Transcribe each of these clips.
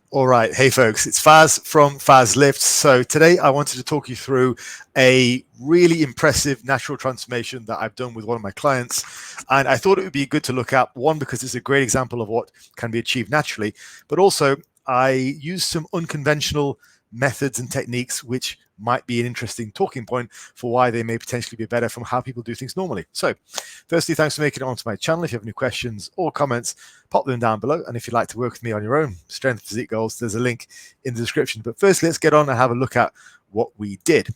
All right. Hey, folks, it's Faz from Faz Lifts. So today I wanted to talk you through a really impressive natural transformation that I've done with one of my clients. And I thought it would be good to look at, one, because it's a great example of what can be achieved naturally, but also I used some unconventional methods and techniques which might be an interesting talking point for why they may potentially be better from how people do things normally. So firstly, thanks for making it onto my channel. If you have any questions or comments, pop them down below. And if you'd like to work with me on your own strength physique goals, there's a link in the description. But first, let's get on and have a look at what we did.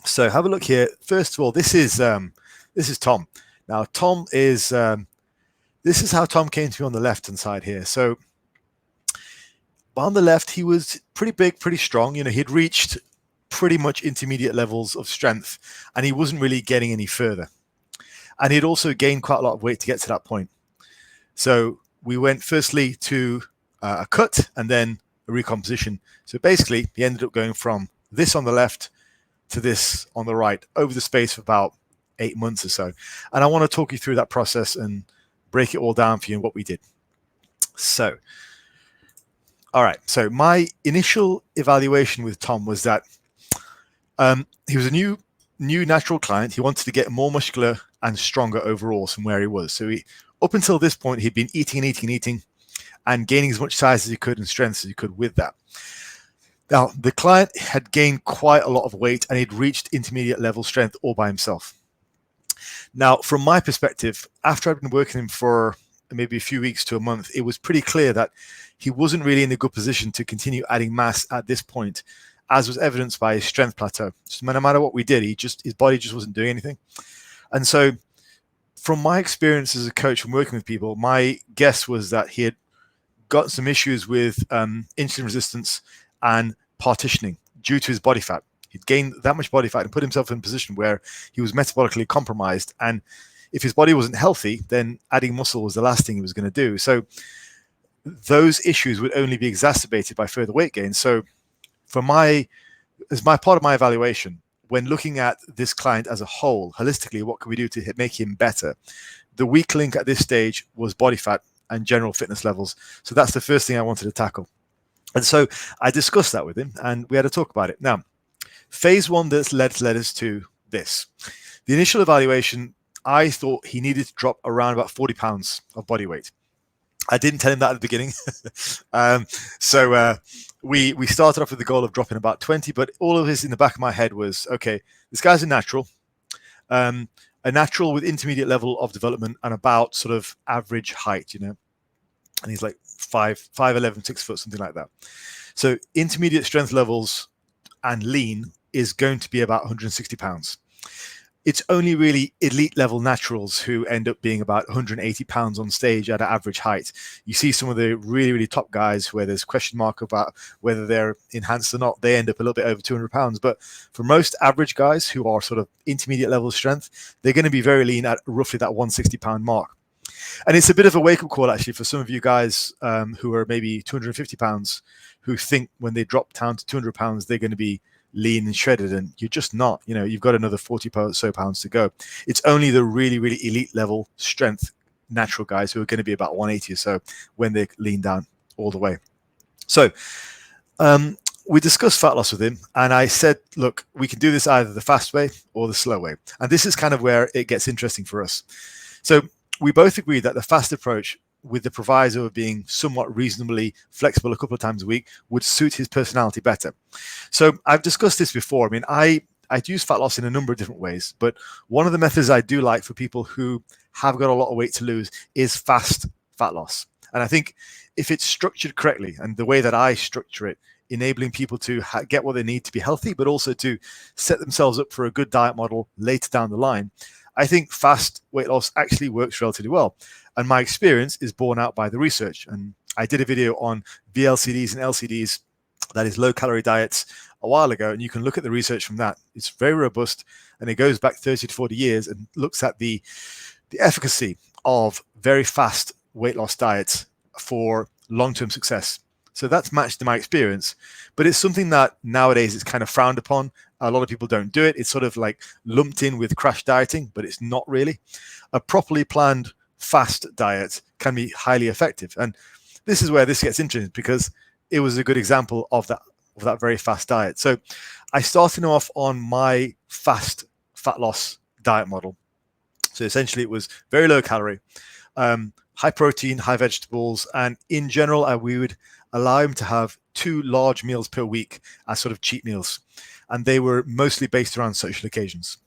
So have a look here. First of all, this is Tom. Now, Tom is this is how Tom came to me on the left-hand side here. So on the left, he was pretty big, pretty strong. You know, he'd reached pretty much intermediate levels of strength, and he wasn't really getting any further. And he'd also gained quite a lot of weight to get to that point. So we went firstly to a cut and then a recomposition. So basically, he ended up going from this on the left to this on the right over the space of about 8 months or so. And I want to talk you through that process and break it all down for you and what we did. So, all right. So my initial evaluation with Tom was that he was a new natural client. He wanted to get more muscular and stronger overall from where he was. So up until this point, he'd been eating and gaining as much size as he could and strength as he could with that. Now, the client had gained quite a lot of weight and he'd reached intermediate level strength all by himself. Now, from my perspective, after I'd been working him for maybe a few weeks to a month, it was pretty clear that he wasn't really in a good position to continue adding mass at this point, as was evidenced by his strength plateau. So no matter what we did, his body just wasn't doing anything. And so from my experience as a coach from working with people, my guess was that he had got some issues with insulin resistance and partitioning due to his body fat. He'd gained that much body fat and put himself in a position where he was metabolically compromised. And if his body wasn't healthy, then adding muscle was the last thing he was going to do. So those issues would only be exacerbated by further weight gain. So as my part of my evaluation, when looking at this client as a whole, holistically, what can we do to make him better? The weak link at this stage was body fat and general fitness levels. So that's the first thing I wanted to tackle. And so I discussed that with him and we had to talk about it. Now, phase one that's led us to this. The initial evaluation, I thought he needed to drop around about 40 pounds of body weight. I didn't tell him that at the beginning. We started off with the goal of dropping about 20, but all of this in the back of my head was, okay, this guy's a natural with intermediate level of development and about sort of average height, you know, and he's like 5'11", 6 foot, something like that. So intermediate strength levels and lean is going to be about 160 pounds. It's only really elite level naturals who end up being about 180 pounds on stage at an average height. You see some of the really, really top guys where there's question mark about whether they're enhanced or not. They end up a little bit over 200 pounds. But for most average guys who are sort of intermediate level of strength, they're going to be very lean at roughly that 160 pound mark. And it's a bit of a wake-up call, actually, for some of you guys who are maybe 250 pounds, who think when they drop down to 200 pounds, they're going to be lean and shredded, and you're just not. You know, you've got another 40 or so pounds to go. It's only the really, really elite level strength natural guys who are going to be about 180 or so when they lean down all the way. So we discussed fat loss with him, and I said, look, we can do this either the fast way or the slow way. And this is kind of where it gets interesting for us. So we both agreed that the fast approach, with the proviso of being somewhat reasonably flexible a couple of times a week, would suit his personality better. So I've discussed this before. I mean, I'd use fat loss in a number of different ways, but one of the methods I do like for people who have got a lot of weight to lose is fast fat loss. And I think if it's structured correctly, and the way that I structure it, enabling people to get what they need to be healthy, but also to set themselves up for a good diet model later down the line, I think fast weight loss actually works relatively well. And my experience is borne out by the research. And I did a video on VLCDs and LCDs, that is low calorie diets, a while ago. And you can look at the research from that. It's very robust, and it goes back 30 to 40 years and looks at the efficacy of very fast weight loss diets for long-term success. So that's matched to my experience, but it's something that nowadays is kind of frowned upon. A lot of people don't do it. It's sort of like lumped in with crash dieting, but it's not really. A properly planned fast diet can be highly effective. And this is where this gets interesting, because it was a good example of that very fast diet. So I started off on my fast fat loss diet model. So essentially it was very low calorie, high protein, high vegetables, and in general, we would allow him to have 2 large meals per week as sort of cheat meals. And they were mostly based around social occasions.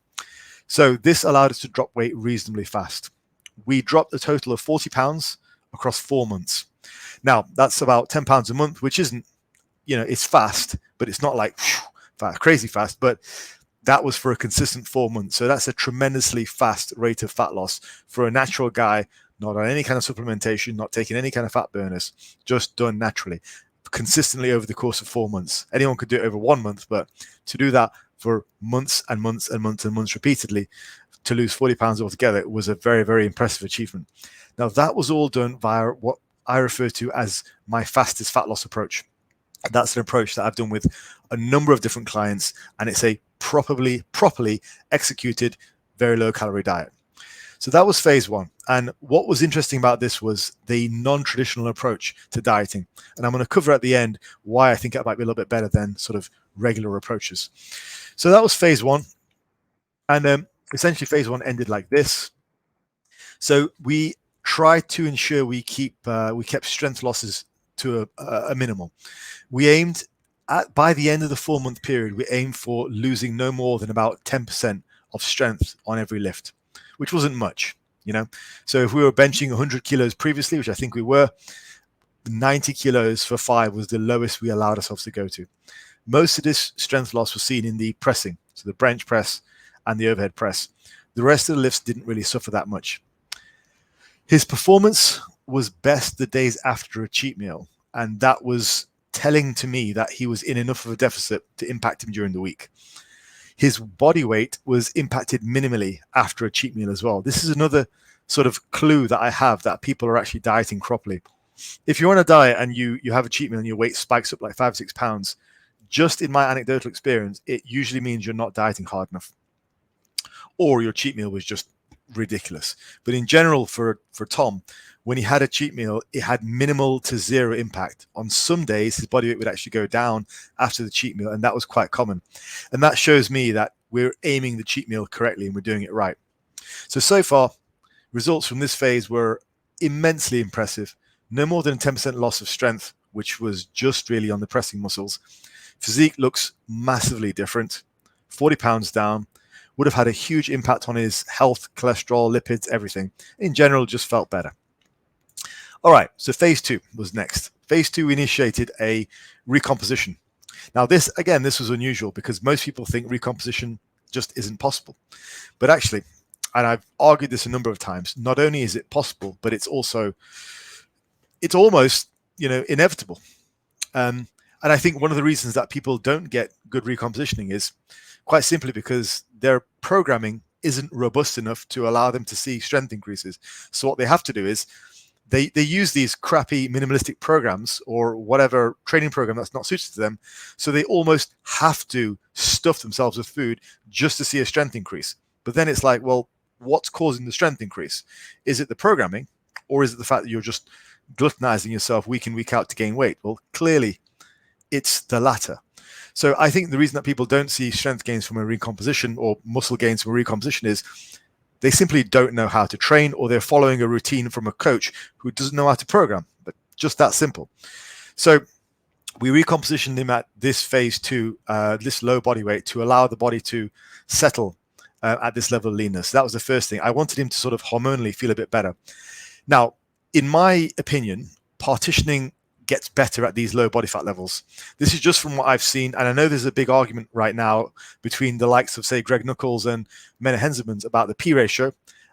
So this allowed us to drop weight reasonably fast. We dropped a total of 40 pounds across 4 months. Now, that's about 10 pounds a month, which isn't, it's fast, but it's not like crazy fast, but that was for a consistent 4 months. So that's a tremendously fast rate of fat loss for a natural guy, not on any kind of supplementation, not taking any kind of fat burners, just done naturally, consistently over the course of 4 months. Anyone could do it over 1 month, but to do that for months and months and months and months repeatedly, to lose 40 pounds altogether, was a very, very impressive achievement. Now, that was all done via what I refer to as my fastest fat loss approach. That's an approach that I've done with a number of different clients, and it's a properly executed, very low calorie diet. So that was phase 1. And what was interesting about this was the non-traditional approach to dieting. And I'm going to cover at the end why I think it might be a little bit better than sort of regular approaches. So that was phase 1. And essentially phase 1 ended like this. So we tried to ensure we kept strength losses to a minimal. We aimed by the end of the 4-month period, we aimed for losing no more than about 10% of strength on every lift, which wasn't much, So if we were benching 100 kilos previously, which I think we were, 90 kilos for 5 was the lowest we allowed ourselves to go to. Most of this strength loss was seen in the pressing, so the bench press and the overhead press. The rest of the lifts didn't really suffer that much. His performance was best the days after a cheat meal, and that was telling to me that he was in enough of a deficit to impact him during the week. His body weight was impacted minimally after a cheat meal as well. This is another sort of clue that I have that people are actually dieting properly. If you're on a diet and you have a cheat meal and your weight spikes up like 5-6 pounds, just in my anecdotal experience, it usually means you're not dieting hard enough, or your cheat meal was just ridiculous. But in general, for Tom, when he had a cheat meal, it had minimal to zero impact. On some days, his body weight would actually go down after the cheat meal, and that was quite common. And that shows me that we're aiming the cheat meal correctly and we're doing it right. So far, results from this phase were immensely impressive. No more than 10% loss of strength, which was just really on the pressing muscles. Physique looks massively different. 40 pounds down. Would have had a huge impact on his health, cholesterol, lipids, everything. In general, just felt better. All right, so phase 2 was next. Phase 2 initiated a recomposition. Now this was unusual because most people think recomposition just isn't possible. But actually, and I've argued this a number of times, not only is it possible, but it's almost, inevitable. And I think one of the reasons that people don't get good recompositioning is quite simply because their programming isn't robust enough to allow them to see strength increases. So what they have to do is they use these crappy minimalistic programs or whatever training program that's not suited to them. So they almost have to stuff themselves with food just to see a strength increase. But then it's like, well, what's causing the strength increase? Is it the programming, or is it the fact that you're just gluttonizing yourself week in, week out to gain weight? Well, clearly it's the latter. So I think the reason that people don't see strength gains from a recomposition or muscle gains from a recomposition is they simply don't know how to train, or they're following a routine from a coach who doesn't know how to program. But just that simple. So we recompositioned him at this phase 2, this low body weight, to allow the body to settle at this level of leanness. That was the first thing. I wanted him to sort of hormonally feel a bit better. Now, in my opinion, partitioning gets better at these low body fat levels. This is just from what I've seen, and I know there's a big argument right now between the likes of, say, Greg Nuckols and Mena Henzemans about the P ratio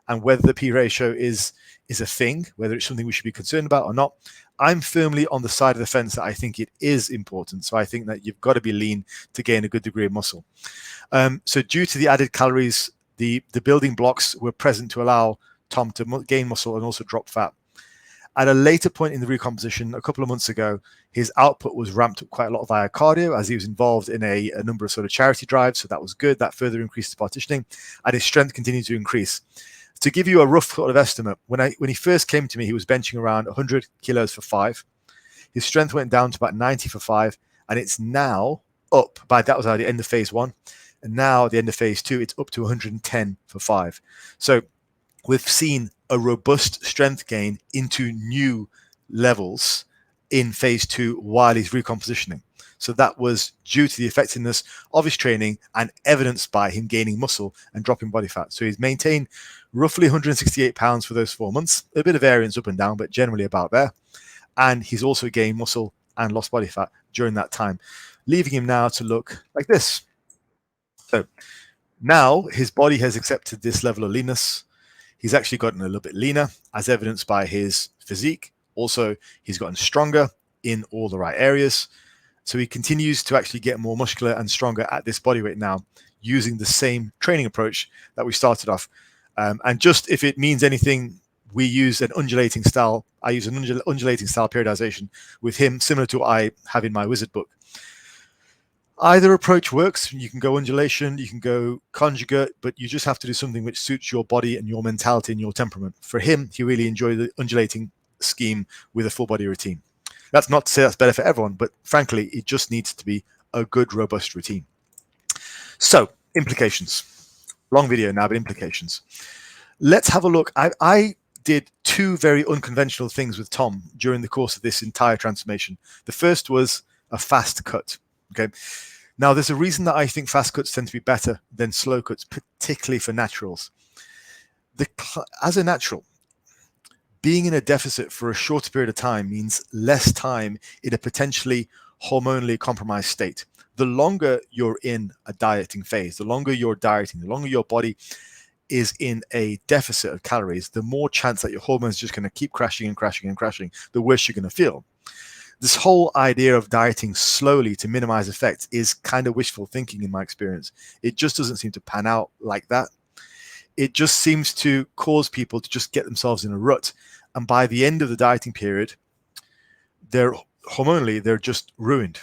and whether the P ratio is a thing, whether it's something we should be concerned about or not. I'm firmly on the side of the fence that I think it is important. So I think that you've got to be lean to gain a good degree of muscle. So due to the added calories, the building blocks were present to allow Tom to gain muscle and also drop fat. At a later point in the recomposition, a couple of months ago, his output was ramped up quite a lot via cardio, as he was involved in a number of sort of charity drives. So that was good. That further increased the partitioning, and his strength continued to increase. To give you a rough sort of estimate, when he first came to me, he was benching around 100 kilos for 5. His strength went down to about 90 for 5, and it's now up by, that was at the end of phase 1, and now at the end of phase 2 it's up to 110 for 5. So we've seen a robust strength gain into new levels in phase 2 while he's recompositioning. So that was due to the effectiveness of his training and evidenced by him gaining muscle and dropping body fat. So he's maintained roughly 168 pounds for those 4 months, a bit of variance up and down, but generally about there. And he's also gained muscle and lost body fat during that time, leaving him now to look like this. So now his body has accepted this level of leanness. He's actually gotten a little bit leaner, as evidenced by his physique. Also, he's gotten stronger in all the right areas. So he continues to actually get more muscular and stronger at this body weight now, using the same training approach that we started off. And just if it means anything, we use an undulating style. I use an undulating style periodization with him, similar to what I have in my wizard book. Either approach works. You can go undulation, you can go conjugate, but you just have to do something which suits your body and your mentality and your temperament. For him, he really enjoyed the undulating scheme with a full body routine. That's not to say that's better for everyone, but frankly, it just needs to be a good, robust routine. So, implications. Long video now, but implications. Let's have a look. I did 2 very unconventional things with Tom during the course of this entire transformation. The first was a fast cut. Okay. Now, there's a reason that I think fast cuts tend to be better than slow cuts, particularly for naturals. As a natural, being in a deficit for a shorter period of time means less time in a potentially hormonally compromised state. The longer you're in a dieting phase, the longer you're dieting, the longer your body is in a deficit of calories, the more chance that your hormones are just going to keep crashing and crashing and crashing, the worse you're going to feel. This whole idea of dieting slowly to minimize effects is kind of wishful thinking in my experience. It just doesn't seem to pan out like that. It just seems to cause people to just get themselves in a rut. And by the end of the dieting period, they're just ruined.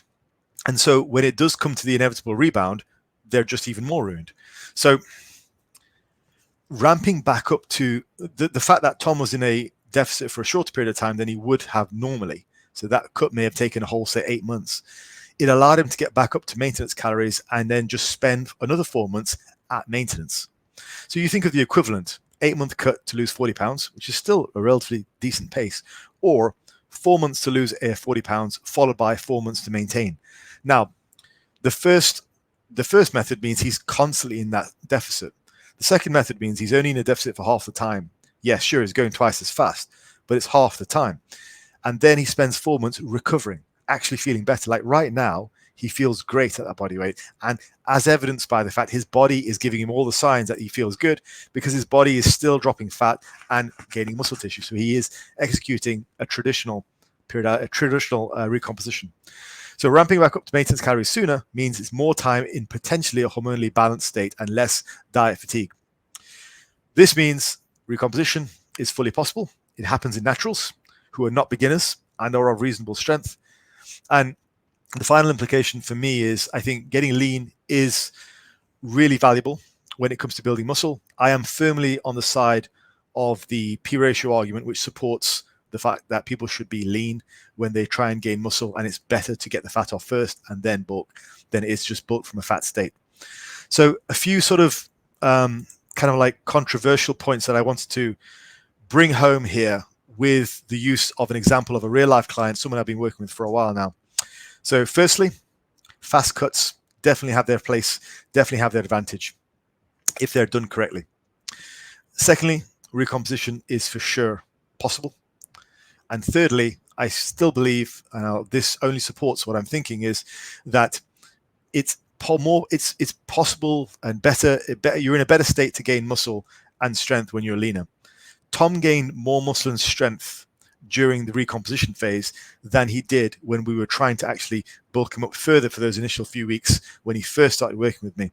And so when it does come to the inevitable rebound, they're just even more ruined. So ramping back up to the fact that Tom was in a deficit for a shorter period of time than he would have normally. So that cut may have taken a whole, say, 8 months. It allowed him to get back up to maintenance calories and then just spend another 4 months at maintenance. So you think of the equivalent, 8-month cut to lose 40 pounds, which is still a relatively decent pace, or 4 months to lose 40 pounds, followed by 4 months to maintain. Now, the first method means he's constantly in that deficit. The second method means he's only in a deficit for half the time. Yes, sure, he's going twice as fast, but it's half the time. And then he spends 4 months recovering, actually feeling better. Like right now, he feels great at that body weight. And as evidenced by the fact his body is giving him all the signs that he feels good, because his body is still dropping fat and gaining muscle tissue. So he is executing a traditional recomposition. So ramping back up to maintenance calories sooner means it's more time in potentially a hormonally balanced state and less diet fatigue. This means recomposition is fully possible. It happens in naturals who are not beginners and are of reasonable strength. And the final implication for me is I think getting lean is really valuable when it comes to building muscle. I am firmly on the side of the P ratio argument, which supports the fact that people should be lean when they try and gain muscle, and it's better to get the fat off first and then bulk than it's just bulk from a fat state. So a few sort of kind of like controversial points that I wanted to bring home here with the use of an example of a real life client, someone I've been working with for a while now. So firstly, fast cuts definitely have their place, definitely have their advantage if they're done correctly. Secondly, recomposition is for sure possible. And thirdly, I still believe, and this only supports what I'm thinking, is that it's possible and better. You're in a better state to gain muscle and strength when you're leaner. Tom gained more muscle and strength during the recomposition phase than he did when we were trying to actually bulk him up further for those initial few weeks when he first started working with me.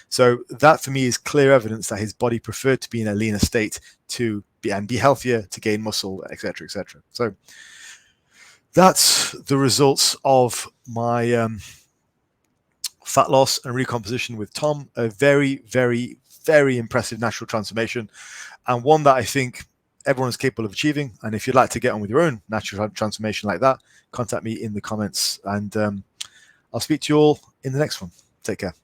So that for me is clear evidence that his body preferred to be in a leaner state to be healthier, to gain muscle, etc., etc. So that's the results of my fat loss and recomposition with Tom. A very, very, very impressive natural transformation, and one that I think everyone is capable of achieving. And if you'd like to get on with your own natural transformation like that, contact me in the comments, and I'll speak to you all in the next one. Take care.